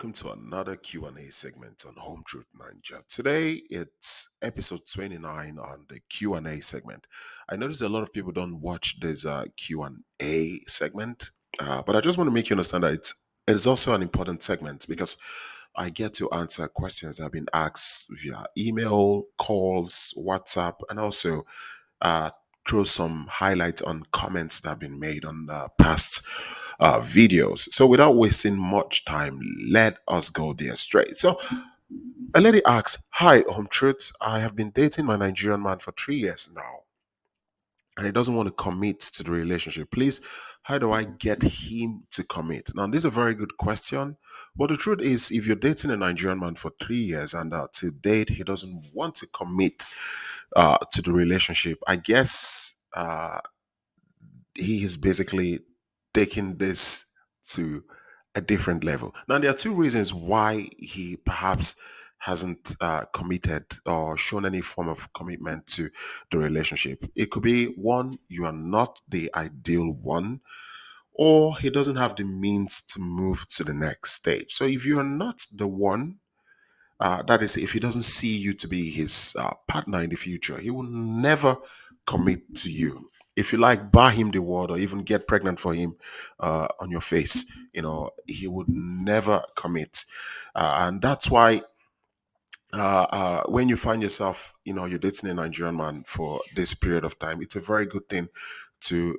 welcome to another Q&A segment on Home Truth Ninja. Today it's episode 29 on the Q&A segment. I notice a lot of people don't watch this Q&A segment, but I just want to make you understand that it is also an important segment because I get to answer questions that have been asked via email, calls, WhatsApp, and also uh, throw some highlights on comments that have been made on the past videos. So, without wasting much time, let us go there straight. So, a lady asks, "Hi, Home Truth. I have been dating my Nigerian man for 3 years now, and he doesn't want to commit to the relationship. Please, how do I get him to commit?" Now, this is a very good question. But the truth is, if you're dating a Nigerian man for 3 years and to date he doesn't want to commit to the relationship, I guess he is basically taking this to a different level. Now, there are two reasons why he perhaps hasn't committed or shown any form of commitment to the relationship. It could be one, you are not the ideal one, or he doesn't have the means to move to the next stage. So, if you are not the one, that is, if he doesn't see you to be his partner in the future, he will never commit to you. If you like, buy him the world or even get pregnant for him on your face, he would never commit. And that's why when you find yourself, you're dating a Nigerian man for this period of time, it's a very good thing to,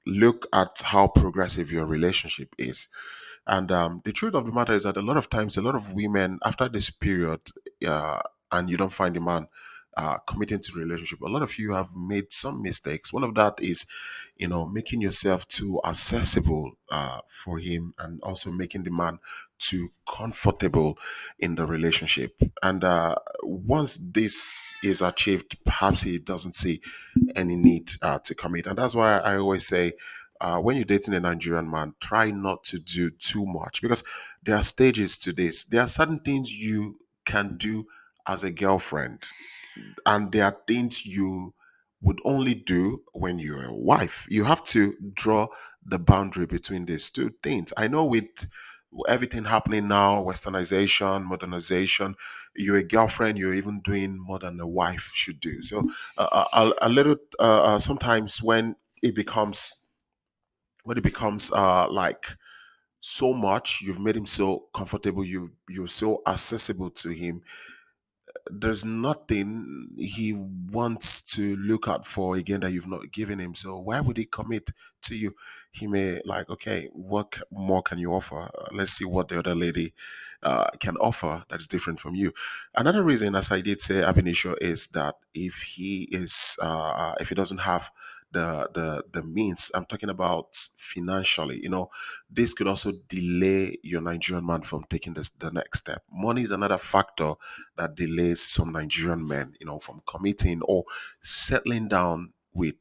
look at how progressive your relationship is. And the truth of the matter is that a lot of times, a lot of women after this period, uh, and you don't find the man committing to the relationship, a lot of you have made some mistakes. One of that is, making yourself too accessible for him, and also making the man too comfortable in the relationship. And once this is achieved, perhaps he doesn't see any need to commit. And that's why I always say, when you're dating a Nigerian man, try not to do too much because there are stages to this. There are certain things you can do as a girlfriend, and there are things you would only do when you're a wife. You have to draw the boundary between these two things. I know with everything happening now, westernization, modernization, you're a girlfriend, you're even doing more than a wife should do. So a little sometimes when it becomes like so much, you've made him so comfortable, you're so accessible to him, there's nothing he wants to look out for again that you've not given him. So why would he commit to you? He may like, okay, what more can you offer? Let's see what the other lady can offer that's different from you. Another reason, as I did say, ab initio, is that if he doesn't have the means, I'm talking about financially, this could also delay your Nigerian man from taking the next step. Money is another factor that delays some Nigerian men, from committing or settling down with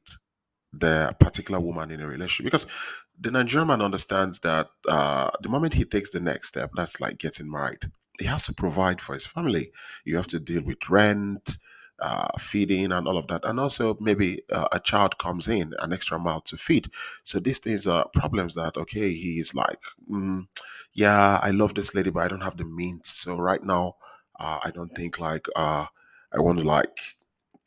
the particular woman in a relationship. Because the Nigerian man understands that the moment he takes the next step, that's like getting married. He has to provide for his family. You have to deal with rent, feeding, and all of that. And also, maybe a child comes in, an extra mouth to feed. So these things are problems that, okay, he is like, yeah, I love this lady, but I don't have the means. So right now, I don't think like I want to like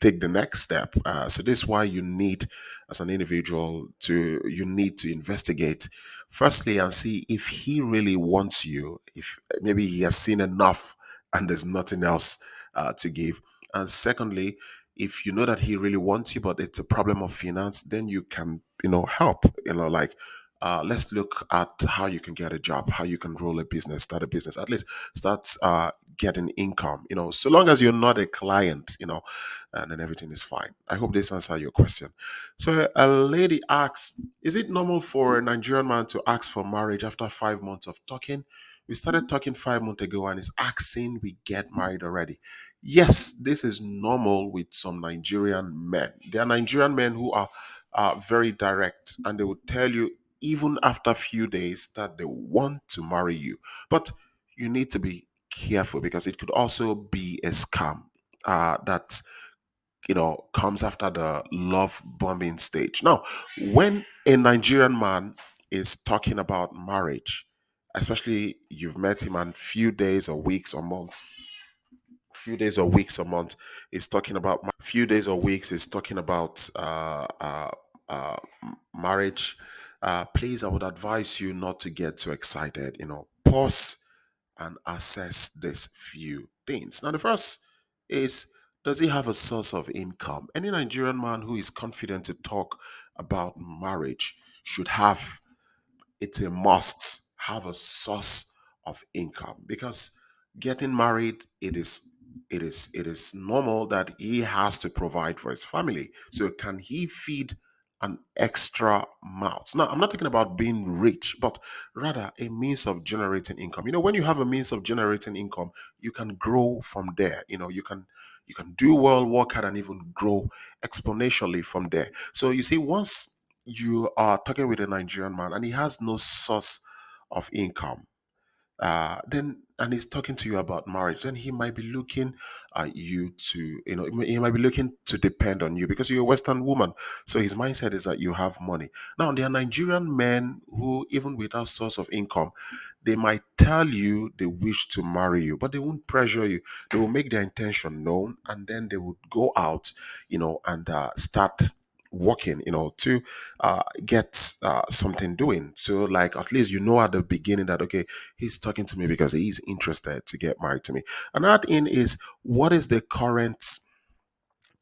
take the next step. So this is why you need, as an individual, you need to investigate firstly and see if he really wants you. If maybe he has seen enough and there's nothing else to give. And secondly, if you know that he really wants you, but it's a problem of finance, then you can, help. Like let's look at how you can get a job, how you can roll a business, start a business, at least start getting income. So long as you're not a client, and then everything is fine. I hope this answers your question. So a lady asks, is it normal for a Nigerian man to ask for marriage after 5 months of talking? We started talking 5 months ago and is asking we get married already. Yes, this is normal with some Nigerian men. There are Nigerian men who are very direct, and they will tell you even after a few days that they want to marry you. But you need to be careful because it could also be a scam that comes after the love bombing stage. Now, when a Nigerian man is talking about marriage, especially you've met him and few days or weeks or month is talking about few days or weeks is talking about marriage. Please, I would advise you not to get too excited. Pause and assess these few things. Now, the first is, does he have a source of income? Any Nigerian man who is confident to talk about marriage should have, it's a must, have a source of income, because getting married, it is normal that he has to provide for his family. So can he feed an extra mouth? Now, I'm not talking about being rich, but rather a means of generating income. When you have a means of generating income, you can grow from there. You can do well, work hard, and even grow exponentially from there. So you see, once you are talking with a Nigerian man and he has no source of income, then and he's talking to you about marriage, then he might be looking at you to, he might be looking to depend on you because you're a Western woman. So his mindset is that you have money. Now, there are Nigerian men who, even without source of income, they might tell you they wish to marry you, but they won't pressure you. They will make their intention known, and then they would go out, and start working, to get something doing. So, like, at least at the beginning that, okay, he's talking to me because he's interested to get married to me. Another thing is, what is the current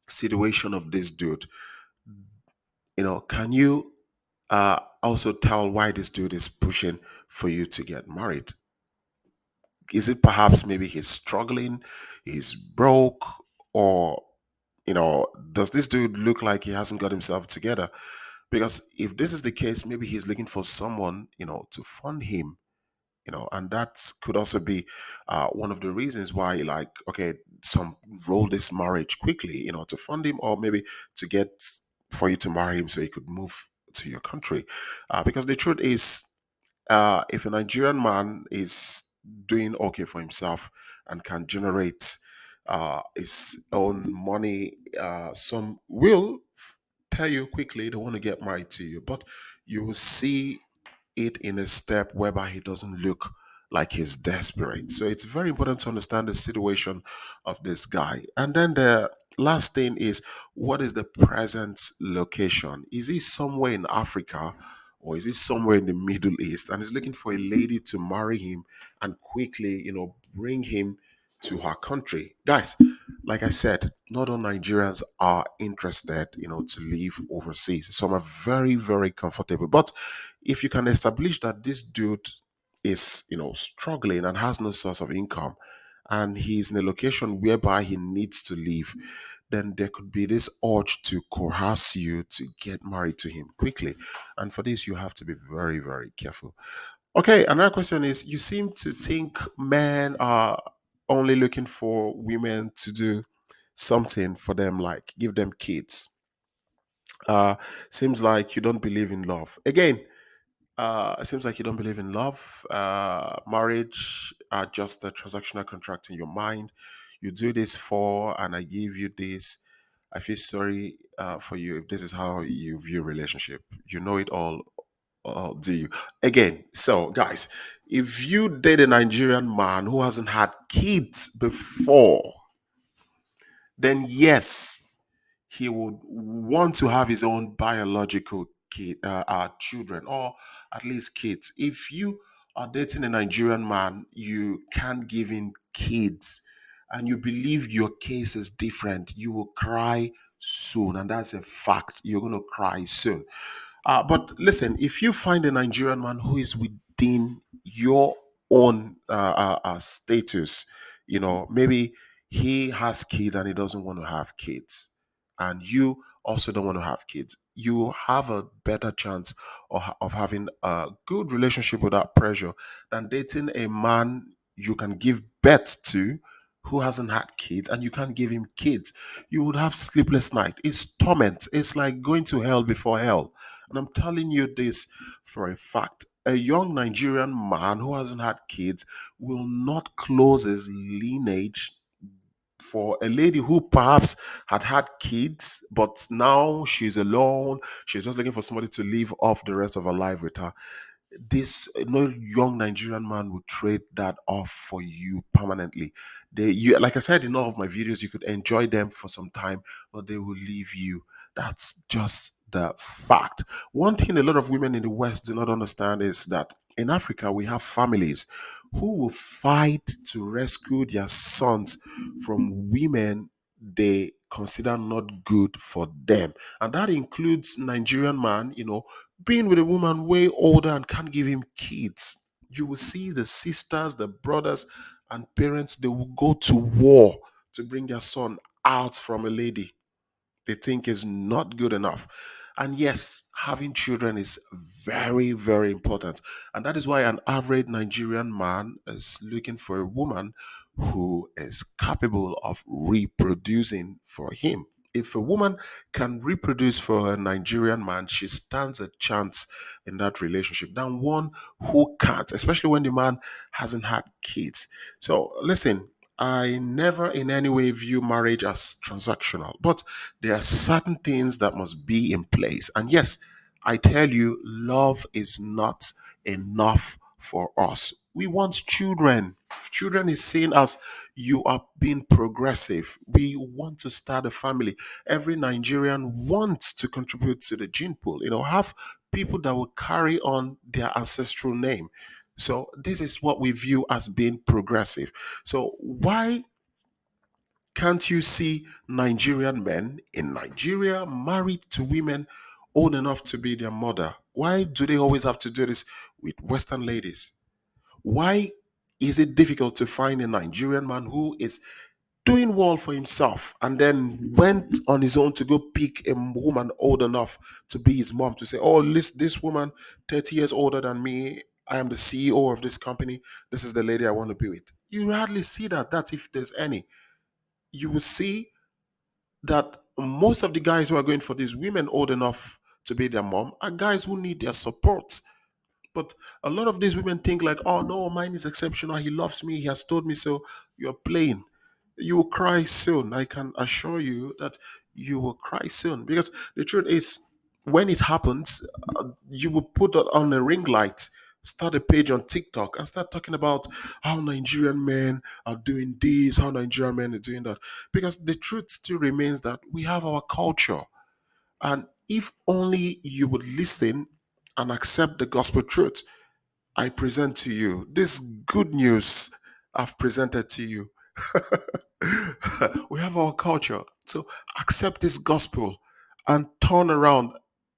situation of this dude? Can you also tell why this dude is pushing for you to get married? Is it perhaps maybe he's struggling, he's broke, or does this dude look like he hasn't got himself together? Because if this is the case, maybe he's looking for someone, to fund him, and that could also be one of the reasons why, like, okay, some roll this marriage quickly, to fund him, or maybe to get for you to marry him so he could move to your country. Because the truth is, if a Nigerian man is doing okay for himself and can generate his own money, some will tell you quickly they want to get married to you, but you will see it in a step whereby he doesn't look like he's desperate. So it's very important to understand the situation of this guy. And then the last thing is, what is the present location? Is he somewhere in Africa, or is he somewhere in the Middle East and he's looking for a lady to marry him and quickly, bring him to her country? Guys, like I said, not all Nigerians are interested, to live overseas. Some are very, very comfortable. But if you can establish that this dude is, struggling and has no source of income, and he's in a location whereby he needs to live, then there could be this urge to coerce you to get married to him quickly. And for this, you have to be very, very careful. Okay, another question is, you seem to think men are only looking for women to do something for them, like give them kids. Uh, Seems like you don't believe in love. Again, it seems like you don't believe in love. Marriage are just a transactional contract in your mind. You do this for, and I give you this. I feel sorry for you if this is how you view relationship. You know it all, do you? Again, so guys, if you date a Nigerian man who hasn't had kids before, then yes, he would want to have his own biological children, or at least kids. If you are dating a Nigerian man, you can't give him kids, and you believe your case is different, you will cry soon, and that's a fact. You're going to cry soon. But listen, if you find a Nigerian man who is within your own status, maybe he has kids and he doesn't want to have kids, and you also don't want to have kids, you have a better chance of having a good relationship without pressure than dating a man you can give birth to who hasn't had kids, and you can't give him kids. You would have sleepless night. It's torment. It's like going to hell before hell. And I'm telling you this for a fact. A young Nigerian man who hasn't had kids will not close his lineage for a lady who perhaps had kids, but now she's alone. She's just looking for somebody to live off the rest of her life with her. This no young Nigerian man would trade that off for you permanently. You, like I said in all of my videos, you could enjoy them for some time, but they will leave you. That's just the fact. One thing a lot of women in the West do not understand is that in Africa we have families who will fight to rescue their sons from women they consider not good for them, and that includes Nigerian man, being with a woman way older and can't give him kids. You will see the sisters, the brothers, and parents, they will go to war to bring their son out from a lady they think is not good enough. And yes, having children is very, very important. And that is why an average Nigerian man is looking for a woman who is capable of reproducing for him. If a woman can reproduce for a Nigerian man, she stands a chance in that relationship than one who can't, especially when the man hasn't had kids. So, listen, I never in any way view marriage as transactional, but there are certain things that must be in place. And yes, I tell you, love is not enough for us. We want children. Children is seen as you are being progressive. We want to start a family. Every Nigerian wants to contribute to the gene pool, have people that will carry on their ancestral name. So this is what we view as being progressive. So why can't you see Nigerian men in Nigeria married to women old enough to be their mother? Why do they always have to do this with Western ladies? Why is it difficult to find a Nigerian man who is doing well for himself and then went on his own to go pick a woman old enough to be his mom, to say, oh, this woman, 30 years older than me, I am the CEO of this company. This is the lady I want to be with. You hardly see that. That's if there's any. You will see that most of the guys who are going for these women old enough to be their mom are guys who need their support. But a lot of these women think like, oh no, mine is exceptional. He loves me. He has told me so. You're playing. You will cry soon. I can assure you that you will cry soon, because the truth is, when it happens, you will put that on a ring light, start a page on TikTok, and start talking about how Nigerian men are doing this, how Nigerian men are doing that. Because the truth still remains that we have our culture. And if only you would listen and accept the gospel truth I present to you, this good news I've presented to you. We have our culture. So accept this gospel and turn around,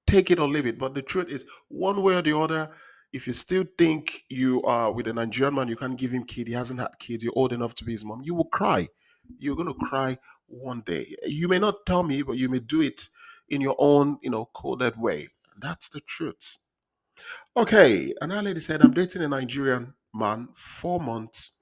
take it or leave it. But the truth is, one way or the other, if you still think you are with a Nigerian man, you can't give him kid, he hasn't had kids, you're old enough to be his mom, you will cry. You're going to cry one day. You may not tell me, but you may do it in your own, coded way. That's the truth. Okay, another lady said, I'm dating a Nigerian man, 4 months,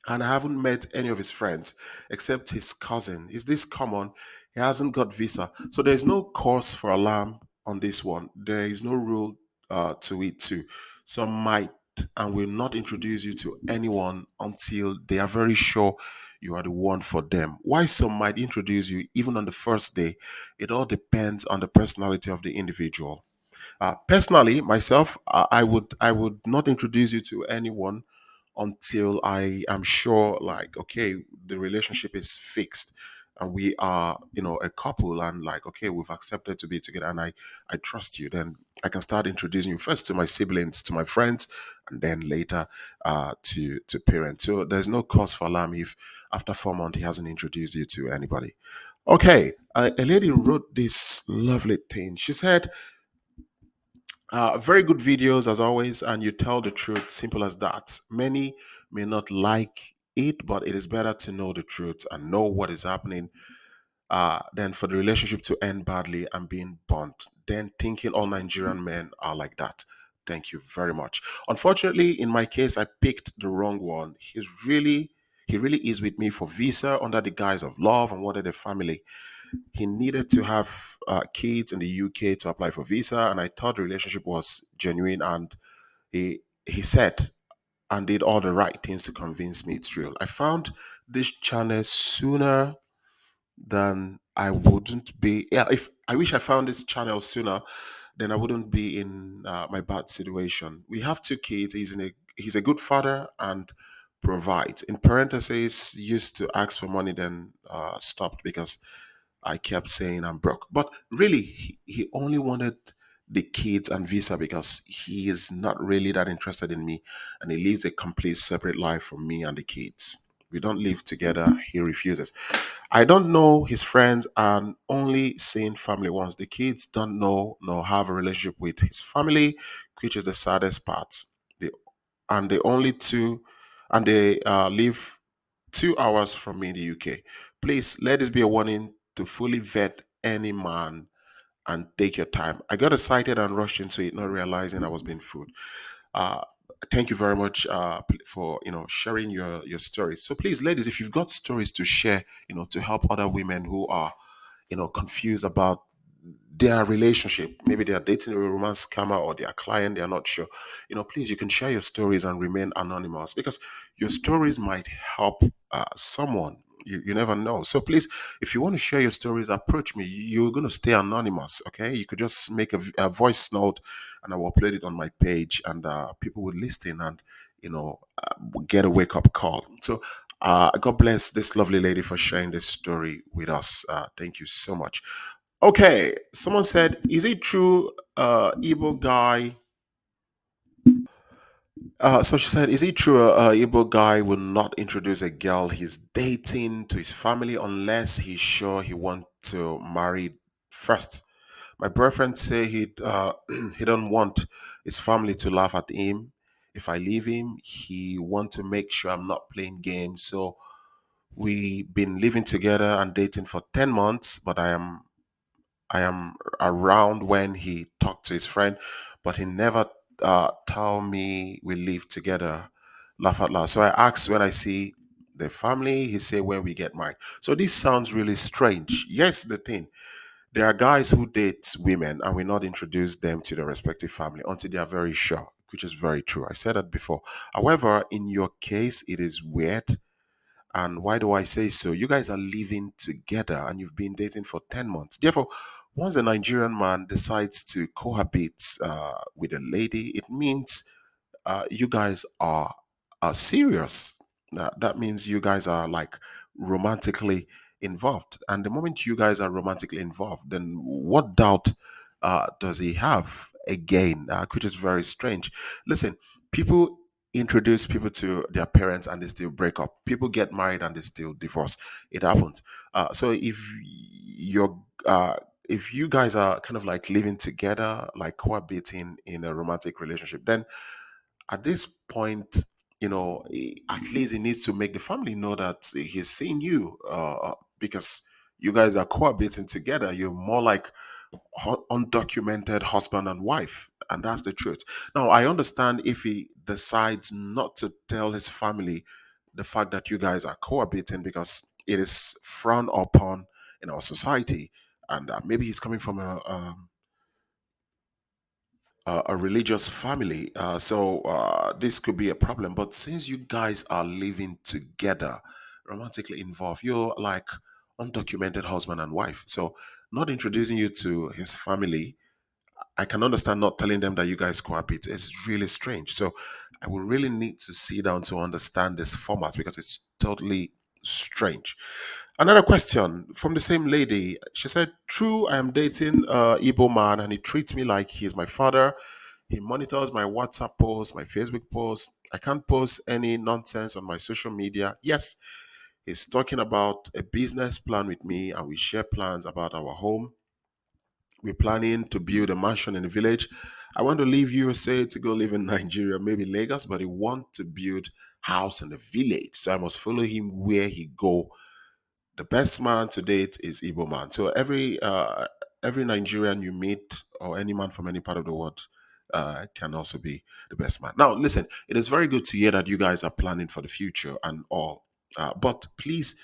and I haven't met any of his friends except his cousin. Is this common? He hasn't got visa. So there's no cause for alarm on this one. There is no rule to it too. Some might and will not introduce you to anyone until they are very sure you are the one for them. Why some might introduce you even on the first day, it all depends on the personality of the individual. Personally, myself, I would not introduce you to anyone until I am sure, like, okay, the relationship is fixed, and we are, a couple, and like, okay, we've accepted to be together, and I trust you. Then I can start introducing you first to my siblings, to my friends, and then later to parents. So there's no cause for alarm if after 4 months he hasn't introduced you to anybody. Okay, a lady wrote this lovely thing. She said, very good videos as always, and you tell the truth. Simple as that. Many may not like it, but it is better to know the truth and know what is happening than for the relationship to end badly and being burnt. Then thinking all Nigerian men are like that. Thank you very much. Unfortunately, in my case, I picked the wrong one. He really is with me for visa under the guise of love and wanted a family. He needed to have kids in the UK to apply for visa, and I thought the relationship was genuine. And he said and did all the right things to convince me it's real. I found this channel sooner than I wouldn't be. Yeah, if I wish I found this channel sooner then I wouldn't be in my bad situation. We have two kids. He's a good father and provides. In parentheses, used to ask for money, then stopped because I kept saying I'm broke. But really, he only wanted the kids and visa because he is not really that interested in me, and he lives a complete separate life from me and the kids. We don't live together. He refuses. I don't know his friends and only seen family once. The kids don't know nor have a relationship with his family, which is the saddest part. They, and they only two, and they live 2 hours from me in the UK. Please let this be a warning to fully vet any man and take your time. I got excited and rushed into it, not realizing I was being fooled. Uh, Thank you very much for sharing your stories. So please, ladies, if you've got stories to share, to help other women who are confused about their relationship. Maybe they are dating a romance scammer or their client, they are not sure. Please, you can share your stories and remain anonymous because your stories might help someone. You never know. So please, if you want to share your stories, approach me. You're going to stay anonymous, okay? You could just make a voice note and I will upload it on my page and people will listen and, get a wake up call. So God bless this lovely lady for sharing this story with us. Thank you so much. Okay, someone said, is it true, Igbo guy? So she said, is it true Igbo guy will not introduce a girl he's dating to his family unless he's sure he want to marry first? My boyfriend say he he don't want his family to laugh at him. If I leave him, he want to make sure I'm not playing games. So we been living together and dating for 10 months, but I am around when he talked to his friend, but he never tell me we live together. Laugh out loud. So I asked when I see the family, he say when we get married. So this sounds really strange. Yes, the thing. There are guys who date women and will not introduce them to their respective family until they are very sure, which is very true. I said that before. However, in your case, it is weird. And why do I say so? You guys are living together and you've been dating for 10 months. Therefore, once a Nigerian man decides to cohabit with a lady, it means you guys are serious. That means you guys are like romantically involved. And the moment you guys are romantically involved, then what doubt does he have again? Which is very strange. Listen, people introduce people to their parents and they still break up. People get married and they still divorce. It happens. So you're if you guys are kind of like living together, like cohabiting in a romantic relationship, then at this point, at least he needs to make the family know that he's seeing you because you guys are cohabiting together. You're more like undocumented husband and wife. And that's the truth. Now, I understand if he decides not to tell his family the fact that you guys are cohabiting because it is frowned upon in our society. And maybe he's coming from a religious family. So this could be a problem. But since you guys are living together, romantically involved, you're like undocumented husband and wife. So not introducing you to his family, I can understand not telling them that you guys cohabit. It's really strange. So I will really need to sit down to understand this format because it's totally strange. Another question from the same lady. She said, true, I am dating a Igbo man and he treats me like he's my father. He monitors my WhatsApp posts, my Facebook posts. I can't post any nonsense on my social media. Yes, he's talking about a business plan with me and we share plans about our home. We're planning to build a mansion in the village. I want to leave USA to go live in Nigeria, maybe Lagos, but he want to build house in the village. So I must follow him where he go. The best man to date is Igbo man. So every Nigerian you meet or any man from any part of the world can also be the best man. Now, listen, it is very good to hear that you guys are planning for the future and all. But please,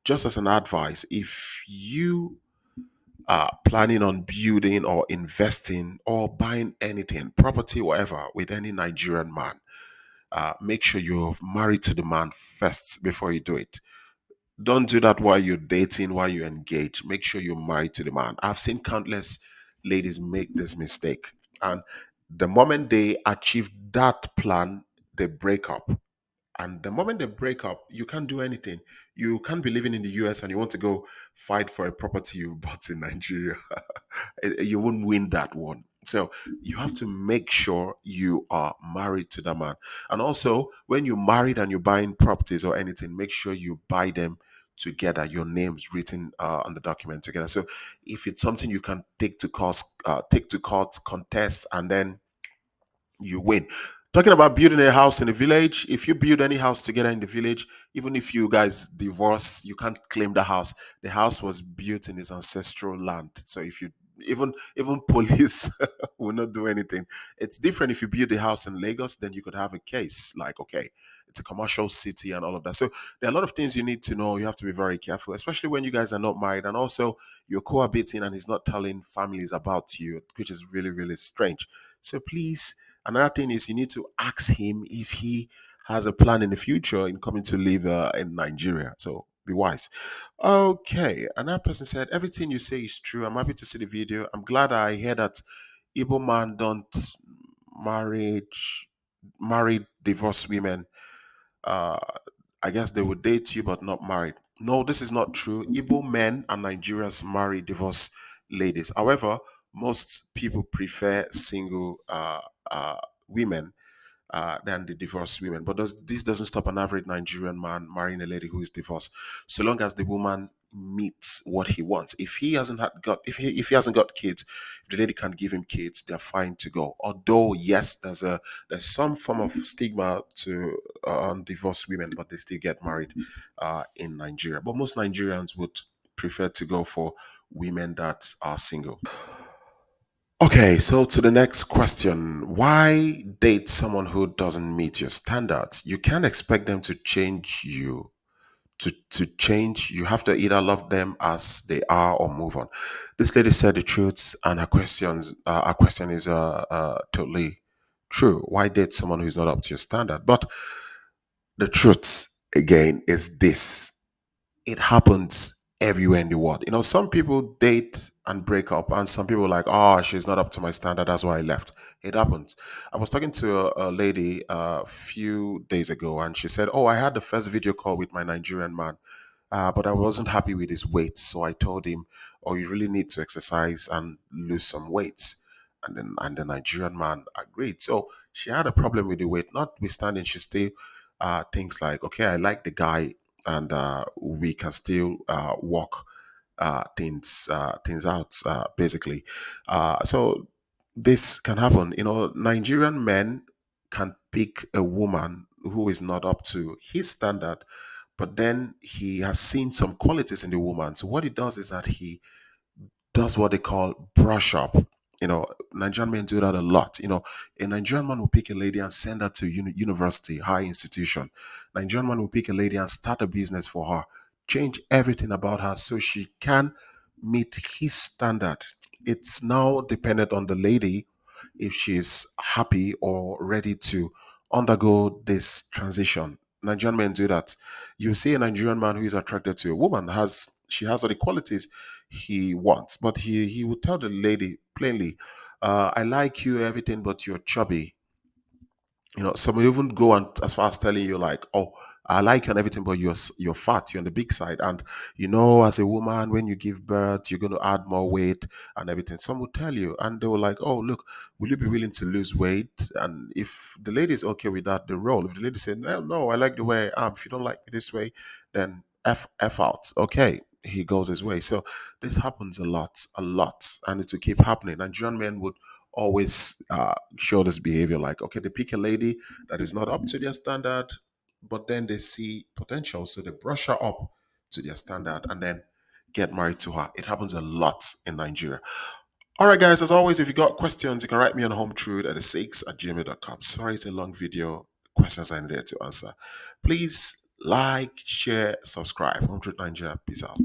just as an advice, if you planning on building or investing or buying anything, property, whatever, with any Nigerian man, make sure you're married to the man first before you do it. Don't do that while you're dating, while you engage. Make sure you're married to the man. I've seen countless ladies make this mistake. And the moment they achieve that plan, they break up. And the moment they break up, you can't do anything. You can't be living in the US and you want to go fight for a property you bought in Nigeria. You won't win that one. So you have to make sure you are married to that man. And also, when you're married and you're buying properties or anything, make sure you buy them together, your names written on the document together. So if it's something you can take to court, contest, and then you win. Talking about building a house in a village, if you build any house together in the village, even if you guys divorce, you can't claim the house. The house was built in his ancestral land. So if you even police will not do anything. It's different if you build a house in Lagos, then you could have a case like, okay, it's a commercial city and all of that. So there are a lot of things you need to know. You have to be very careful, especially when you guys are not married, and also you're cohabiting and he's not telling families about you, which is really, really strange. So please, another thing is you need to ask him if he has a plan in the future in coming to live in Nigeria. So be wise. Okay, another person said, everything you say is true. I'm happy to see the video. I'm glad I hear that Igbo man don't marriage marry divorced women. Uh, I guess they would date you but not married. No, this is not true. Igbo men and Nigerians marry divorced ladies. However, most people prefer single women than the divorced women. But this doesn't stop an average Nigerian man marrying a lady who is divorced, so long as the woman meets what he wants. If he hasn't got kids, if the lady can't give him kids, they're fine to go. Although yes, there's some form of stigma to on divorced women, but they still get married in Nigeria. But most Nigerians would prefer to go for women that are single. Okay, so to the next question. Why date someone who doesn't meet your standards? You can't expect them to change you. To change, you have to either love them as they are or move on. This lady said the truth, and her question is totally true. Why date someone who's not up to your standard? But the truth again is this: it happens everywhere in the world. Some people date and break up, and some people are like, oh, she's not up to my standard. That's why I left. It happens. I was talking to a lady a few days ago, and she said, oh, I had the first video call with my Nigerian man, but I wasn't happy with his weight. So I told him, oh, you really need to exercise and lose some weight. And the Nigerian man agreed. So she had a problem with the weight, notwithstanding, she still thinks like, okay, I like the guy, and we can still work things out basically. So this can happen. Nigerian men can pick a woman who is not up to his standard, but then he has seen some qualities in the woman. So what he does is that he does what they call brush up. Nigerian men do that a lot. A Nigerian man will pick a lady and send her to university, high institution. Nigerian man will pick a lady and start a business for her, change everything about her so she can meet his standard. It's now dependent on the lady if she's happy or ready to undergo this transition. Nigerian men do that. You see a Nigerian man who is attracted to a woman, she has all the qualities he wants, but he would tell the lady plainly, I like you, everything, but you're chubby. Some will even go on as far as telling you like, oh, I like you and everything, but you're fat, you're on the big side. And as a woman, when you give birth, you're going to add more weight and everything. Some will tell you, and they were like, oh, look, will you be willing to lose weight? And if the lady is okay with that, the role. If the lady said, no, I like the way I am. If you don't like me this way, then f out. Okay, he goes his way. So this happens a lot, and it will keep happening. Nigerian men would always show this behavior like, okay, they pick a lady that is not up to their standard, but then they see potential, so they brush her up to their standard and then get married to her. It happens a lot in Nigeria. All right, guys, as always, if you got questions, you can write me on hometruth86@gmail.com. Sorry, it's a long video. Questions I needed to answer. Please like, share, subscribe. Home Truth Nigeria. Peace out.